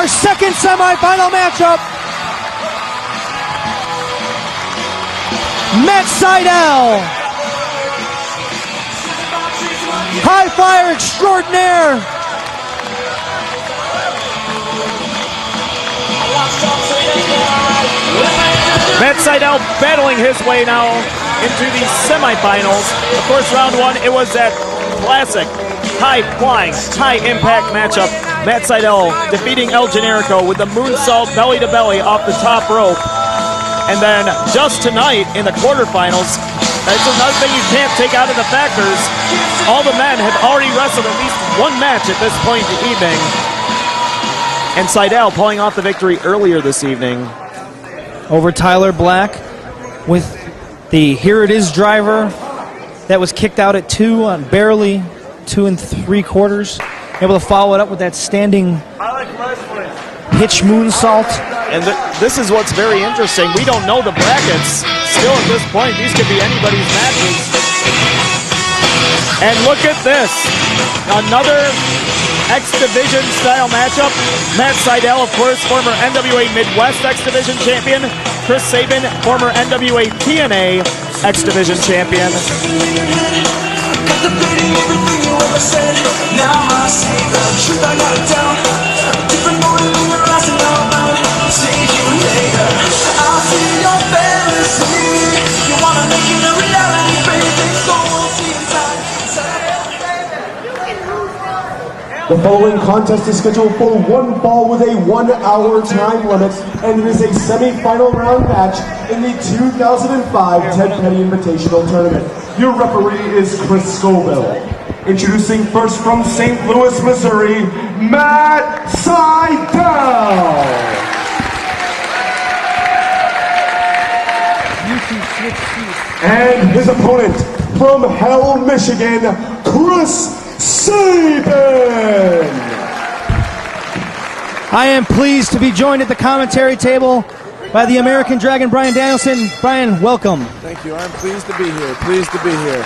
our second semifinal matchup. Matt Sydal, high flyer extraordinaire, Matt Sydal battling his way now into the semifinals. Of course, round one, it was that classic high-flying, high-impact matchup. Matt Sydal defeating El Generico with the moonsault belly-to-belly off the top rope. And then just tonight in the quarterfinals, that's another thing you can't take out of the factors. All the men have already wrestled at least one match at this point in the evening. And Sydal pulling off the victory earlier this evening over Tyler Black with the Here It Is driver that was kicked out at 2 on barely 2 3/4. Able to follow it up with that standing hitch moonsault. And this is what's very interesting. We don't know the brackets still at this point. These could be anybody's matches. And look at this. Another X Division style matchup. Matt Sydal, of course, former NWA Midwest X Division champion. Chris Sabin, former NWA TNA X Division champion. The following contest is scheduled for one fall with a 1 hour time limit, and it is a semi-final round match in the 2005 Ted Petty Invitational Tournament. Your referee is Chris Scoville. Introducing first from St. Louis, Missouri, Matt Sydal. And his opponent from Hell, Michigan, Chris Sabin. I am pleased to be joined at the commentary table by the American Dragon, Brian Danielson. Brian, welcome. Thank you. I'm pleased to be here. Pleased to be here.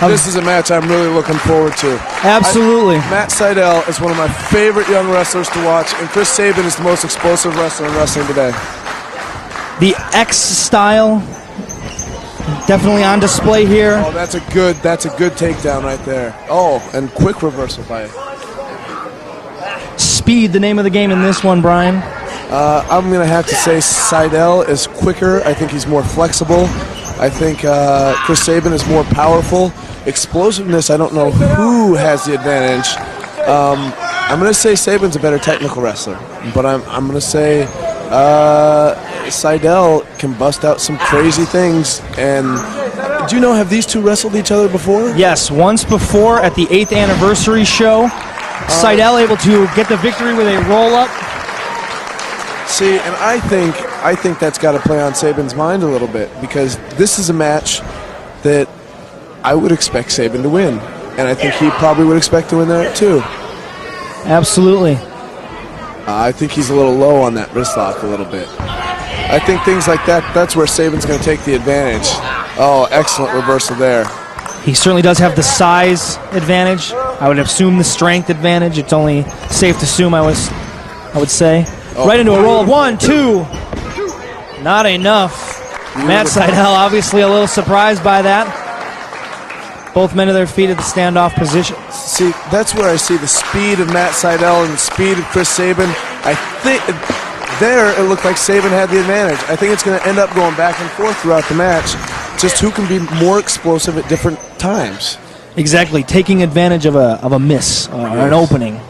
This is a match I'm really looking forward to. Absolutely. Matt Sydal is one of my favorite young wrestlers to watch, and Chris Sabin is the most explosive wrestler in wrestling today. The X style, definitely on display here. Oh, that's a good takedown right there. Oh, and quick reversal by it. Speed, the name of the game in this one, Brian. I'm going to have to say Sydal is quicker. I think he's more flexible. I think Chris Sabin is more powerful. Explosiveness, I don't know who has the advantage. I'm going to say Sabin's a better technical wrestler, but I'm going to say Sydal can bust out some crazy things. And do you know, have these two wrestled each other before? Yes, once before at the 8th anniversary show. Sydal able to get the victory with a roll-up. See, and I think that's got to play on Sabin's mind a little bit, because this is a match that I would expect Sabin to win, and I think he probably would expect to win that too. Absolutely. I think he's a little low on that wrist lock a little bit. I think things like that's where Sabin's going to take the advantage. Oh, excellent reversal there. He certainly does have the size advantage. I would assume the strength advantage. It's only safe to assume, I would say. Oh. Right into a roll of 1, 2. Not enough. Matt Sydal obviously a little surprised by that. Both men to their feet at the standoff position. See, that's where I see the speed of Matt Sydal and the speed of Chris Sabin. I think there it looked like Sabin had the advantage. I think it's going to end up going back and forth throughout the match. Just who can be more explosive at different times. Exactly, taking advantage of a miss or an opening.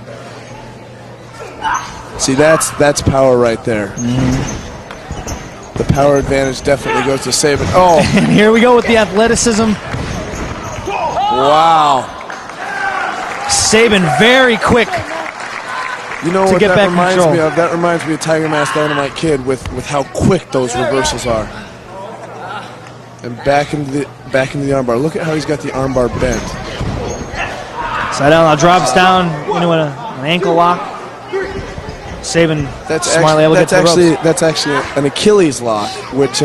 See, that's power right there. The power advantage definitely goes to Sabin. Oh, and here we go with the athleticism. Wow. Sabin very quick. You know what that reminds me of? That reminds me of Tiger Mask Dynamite Kid with how quick those reversals are. And back into the armbar. Look at how he's got the armbar bent. Sydal now drops down into an ankle lock. Sabin smartly able to get to the ropes. That's actually an Achilles lock, which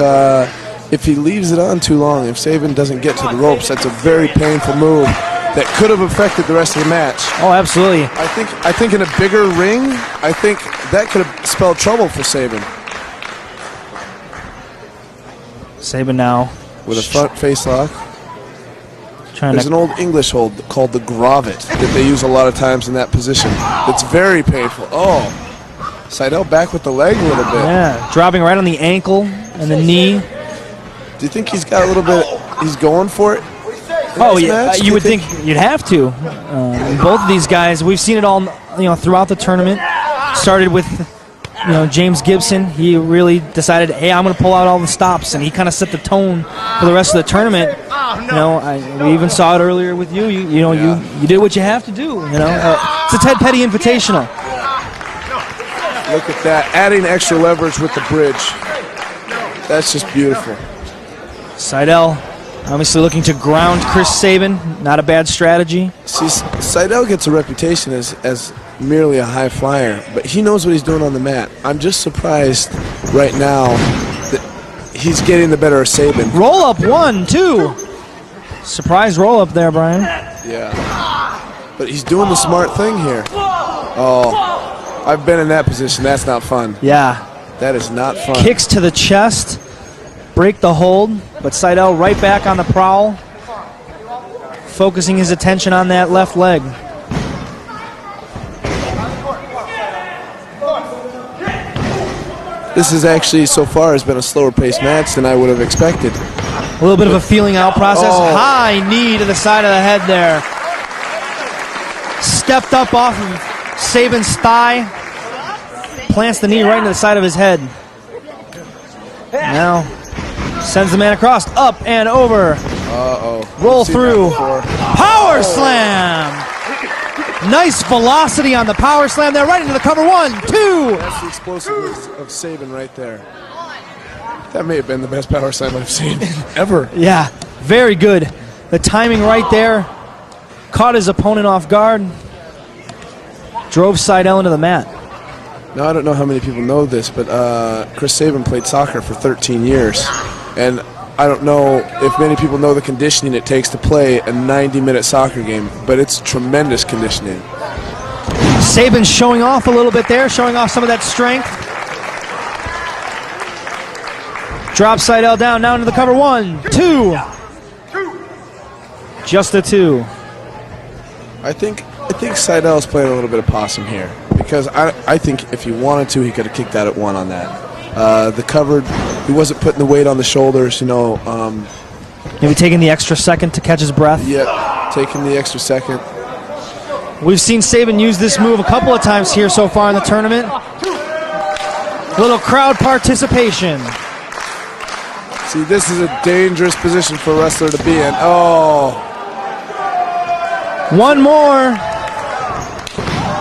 if he leaves it on too long, if Sabin doesn't get to the ropes, that's a very painful move. that could have affected the rest of the match. Oh, absolutely. I think in a bigger ring, I think that could have spelled trouble for Sabin. Sabin now With a front face lock. trying There's to an old English hold called the Grovit that they use a lot of times in that position. It's very painful. Oh, Sydal back with the leg a little bit. yeah, dropping right on the ankle and the knee. Do you think he's got a little bit, he's going for it? Oh yeah, you would think you'd have to. Both of these guys, we've seen it all, throughout the tournament. Started with, James Gibson. He really decided, hey, I'm going to pull out all the stops, and he kind of set the tone for the rest of the tournament. We even saw it earlier with you. You did what you have to do. It's a Ted Petty Invitational. Look at that, adding extra leverage with the bridge. That's just beautiful. Sydal obviously looking to ground Chris Sabin. Not a bad strategy. See, Sydal gets a reputation as merely a high flyer, but he knows what he's doing on the mat. I'm just surprised right now that he's getting the better of Sabin. Roll up 1, 2. Surprise roll up there, Brian. Yeah. But he's doing the smart thing here. Oh, I've been in that position. That's not fun. Yeah. That is not fun. Kicks to the chest. Break the hold, but Sydal right back on the prowl, focusing his attention on that left leg. This is actually, so far, has been a slower paced match than I would have expected. A little bit of a feeling out process. Oh. High knee to the side of the head there. Stepped up off of Sabin's thigh. Plants the knee right into the side of his head. Now sends the man across, up and over. Roll through. Power slam. Nice velocity on the power slam there, right into the cover. 1, 2. That's the explosiveness of Sabin right there. That may have been the best power slam I've seen ever. Yeah, very good. The timing right there caught his opponent off guard. Drove Sydal into the mat. Now, I don't know how many people know this, but Chris Sabin played soccer for 13 years. And I don't know if many people know the conditioning it takes to play a 90-minute soccer game, but it's tremendous conditioning. Sabin showing off a little bit there, showing off some of that strength. Drops Sydal down, now into the cover. 1, 2. Just a 2. I think Sydal's playing a little bit of possum here, because I think if he wanted to, he could have kicked out at 1 on that. The covered, he wasn't putting the weight on the shoulders, Maybe taking the extra second to catch his breath. Yeah, taking the extra second. We've seen Sabin use this move a couple of times here so far in the tournament. Little crowd participation. See, this is a dangerous position for a wrestler to be in. Oh. One more.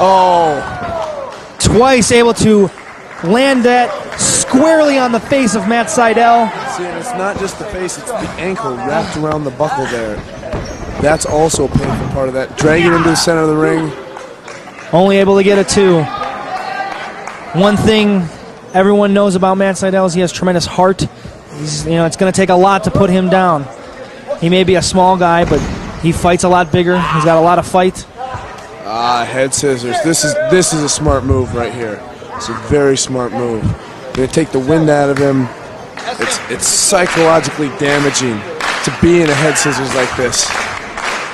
Oh. Twice able to land that squarely on the face of Matt Sydal. See, and it's not just the face, it's the ankle wrapped around the buckle there. That's also a painful part of that. Dragging him to the center of the ring. Only able to get a 2. One thing everyone knows about Matt Sydal is he has tremendous heart. It's going to take a lot to put him down. He may be a small guy, but he fights a lot bigger. He's got a lot of fight. Head scissors. This is a smart move right here. It's a very smart move. Going to take the wind out of him. It's psychologically damaging to be in a head scissors like this.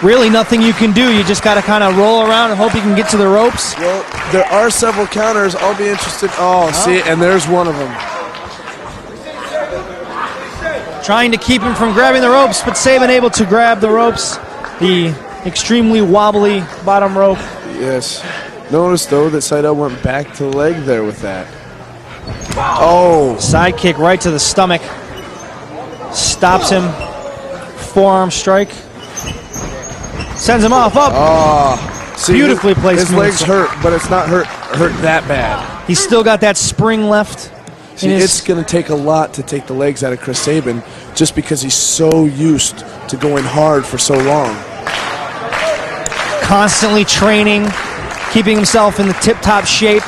Really nothing you can do. You just got to kind of roll around and hope you can get to the ropes. Well, there are several counters. I'll be interested. Oh, see, and there's one of them. Trying to keep him from grabbing the ropes, but Sabin able to grab the ropes. The extremely wobbly bottom rope. Yes. Notice, though, that Sydal went back to the leg there with that. Oh. Side kick right to the stomach. Stops him. Forearm strike. Sends him off, up. Oh. See, beautifully placed. His legs hurt, but it's not hurt that bad. He's still got that spring left. See, it's going to take a lot to take the legs out of Chris Sabin just because he's so used to going hard for so long. Constantly training, keeping himself in the tip-top shape.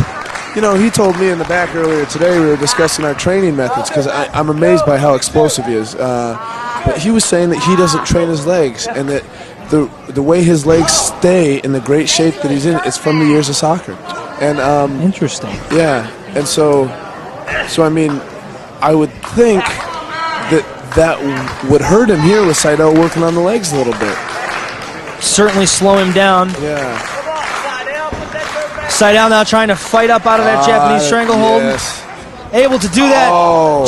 He told me in the back earlier today, we were discussing our training methods because I'm amazed by how explosive he is. But he was saying that he doesn't train his legs and that the way his legs stay in the great shape that he's in is from the years of soccer. And Interesting. yeah, and so I mean, I would think that would hurt him here with Sydal working on the legs a little bit. Certainly slow him down. Yeah. Sydal now trying to fight up out of that Japanese stranglehold. Yes. Able to do that.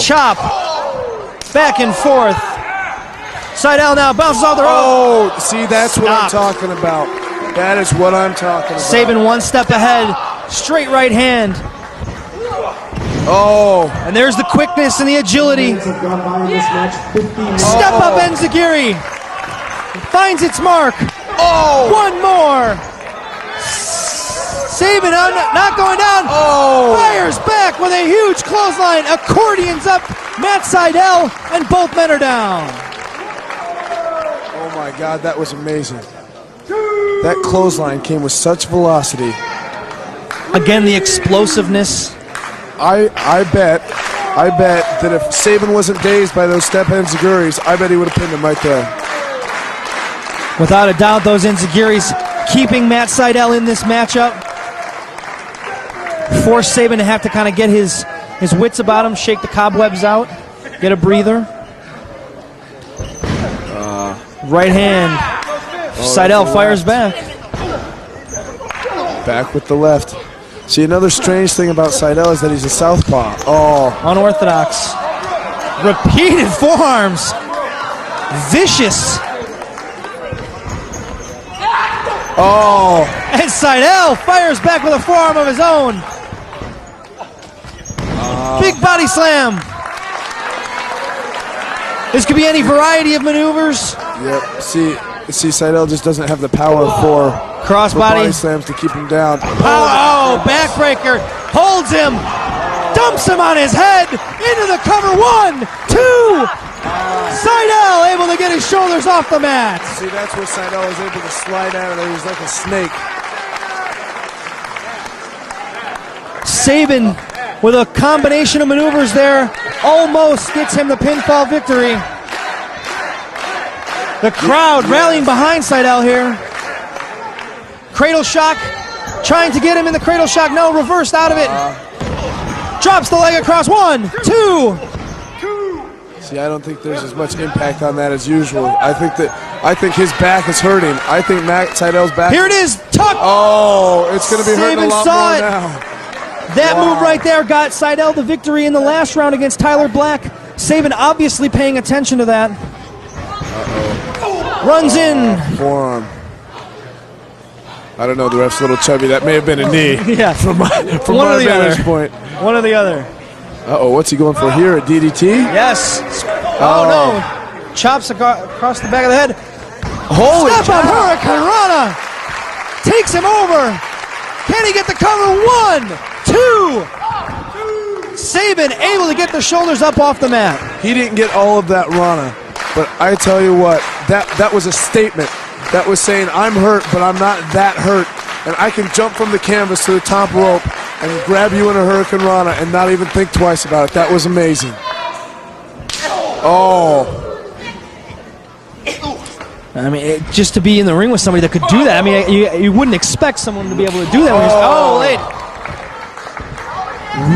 Chop. Back and forth. Sydal now bounces off the rope. Oh, see, that's what I'm talking about. That is what I'm talking about. Sabin one step ahead. Straight right hand. Oh. And there's the quickness and the agility. Have gone by in this match, 15 Step up Enziguri. Finds its mark. Oh. One more. Sabin not going down. Oh. Fires back with a huge clothesline. Accordions up Matt Sydal, and both men are down. Oh my God, that was amazing. That clothesline came with such velocity. Again, the explosiveness. I bet that if Sabin wasn't dazed by those step enziguris, I bet he would have pinned him right there. Without a doubt, those enziguris keeping Matt Sydal in this matchup. Force Sabin to have to kind of get his wits about him, shake the cobwebs out, get a breather. Right hand. Sydal fires back. Back with the left. See, another strange thing about Sydal is that he's a southpaw. Oh. Unorthodox. Repeated forearms. Vicious. Oh. And Sydal fires back with a forearm of his own. Big body slam. This could be any variety of maneuvers. Yep. See, Sydal just doesn't have the power for Crossbody. body slams to keep him down. Oh, backbreaker. Holds him. Dumps him on his head. Into the cover. 1, 2. Sydal able to get his shoulders off the mat. See, that's where Sydal was able to slide out of there. He was like a snake. Sabin, with a combination of maneuvers there, almost gets him the pinfall victory. The crowd rallying behind Sydal here. Cradle shock, trying to get him in the cradle shock. No, reversed out of it. Drops the leg across. 1, 2. See, I don't think there's as much impact on that as usual. I think his back is hurting. I think Matt Sydal's back. Here it is, tuck. Oh, it's going to be hurting a Sabin lot saw more it. now. That move right there got Sydal the victory in the last round against Tyler Black. Sabin obviously paying attention to that. Runs in. Forearm. I don't know, the ref's a little chubby. That may have been a knee. Yeah. From One my or the vantage other. point. One or the other. Uh-oh, what's he going for here? A DDT? Yes. Oh, no. Chops across the back of the head. Holy Step cow. on Hurricane Rana. Takes him over. Can he get the cover? 1, 2. Sabin able to get the shoulders up off the mat. He didn't get all of that Rana, but I tell you what, that was a statement. That was saying, I'm hurt, but I'm not that hurt. And I can jump from the canvas to the top rope and grab you in a Hurricane Rana and not even think twice about it. That was amazing. Oh. I mean, just to be in the ring with somebody that could do that. I mean, you wouldn't expect someone to be able to do that. Late.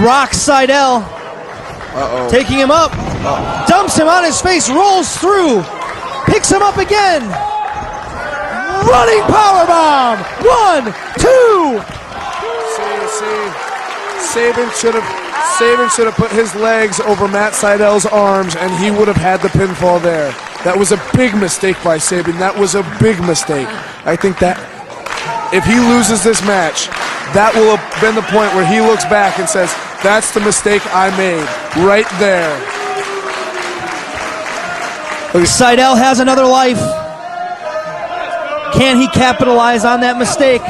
Rocks Sydal. Taking him up. Dumps him on his face. Rolls through. Picks him up again. Running powerbomb. 1, 2. Sabin should have put his legs over Matt Sydal's arms, and he would have had the pinfall there. That was a big mistake by Sabin. That was a big mistake. I think that if he loses this match, that will have been the point where he looks back and says, that's the mistake I made, right there. Sydal has another life. Can he capitalize on that mistake?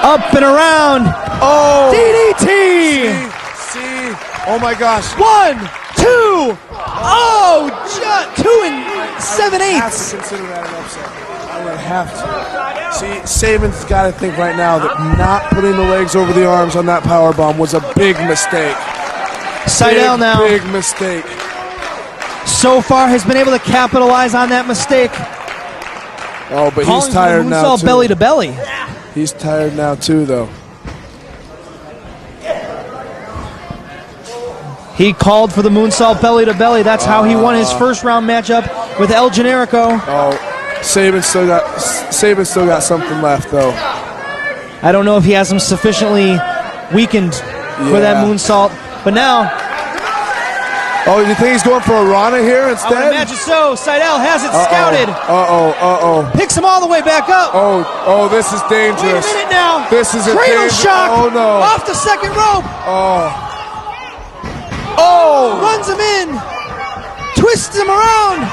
Up and around. Oh! DDT! See? Oh my gosh. 1, 2. Oh, 2 and 7/8. I have to consider that an upset. I would have to. See, Sabin's got to think right now that not putting the legs over the arms on that power bomb was a big mistake. Sydal now, Big mistake. so far, has been able to capitalize on that mistake. Oh, but Calling he's tired for the now moonsault too. belly to belly. He's tired now too, though. He called for the moonsault belly to belly. That's how he won his first round matchup with El Generico. Oh, Sabin still got something left, though. I don't know if he has him sufficiently weakened for that moonsault, but now. Oh, you think he's going for a Rana here I would instead? imagine so. Sydal has it scouted. Picks him all the way back up. Oh, this is Wait a dangerous. minute now. This is a Cradle dangerous. shock. Oh no. Off the second rope. Oh, Runs him in. Twists him around.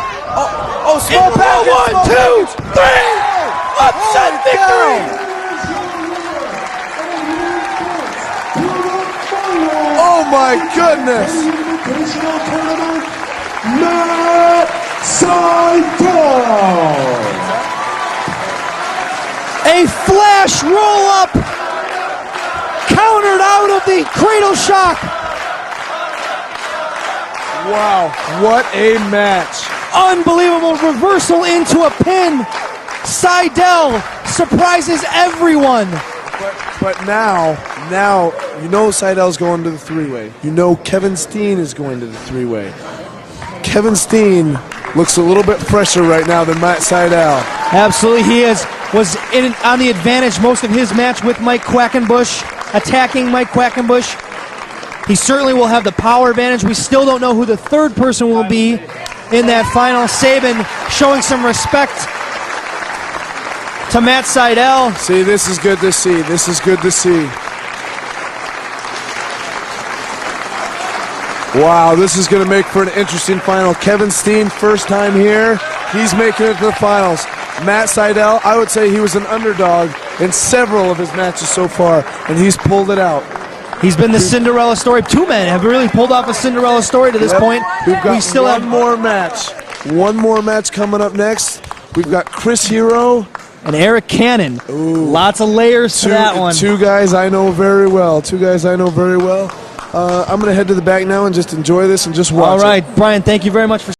small package. One, small two, package. three. Upset Holy victory. Oh my goodness. Invitational Tournament, Matt Sydal. A flash roll up. Countered out of the cradle shock. Wow, what a match. Unbelievable reversal into a pin. Sydal surprises everyone. But now you know Sydal's going to the three-way. You know Kevin Steen is going to the three-way. Kevin Steen looks a little bit fresher right now than Matt Sydal. Absolutely, he was on the advantage most of his match with Mike Quackenbush, attacking Mike Quackenbush. He certainly will have the power advantage. We still don't know who the third person will be in that final. Sabin showing some respect to Matt Sydal. See, this is good to see. This is good to see. Wow, this is going to make for an interesting final. Kevin Steen, first time here. He's making it to the finals. Matt Sydal, I would say he was an underdog in several of his matches so far, and he's pulled it out. He's been the Cinderella story. Two men have really pulled off a Cinderella story to this point. We've got we still one have more match. One more match coming up next. We've got Chris Hero. and Eric Cannon. Ooh. Lots of layers to that one. Two guys I know very well. I'm going to head to the back now and just enjoy this and just watch All right, it. Brian, thank you very much for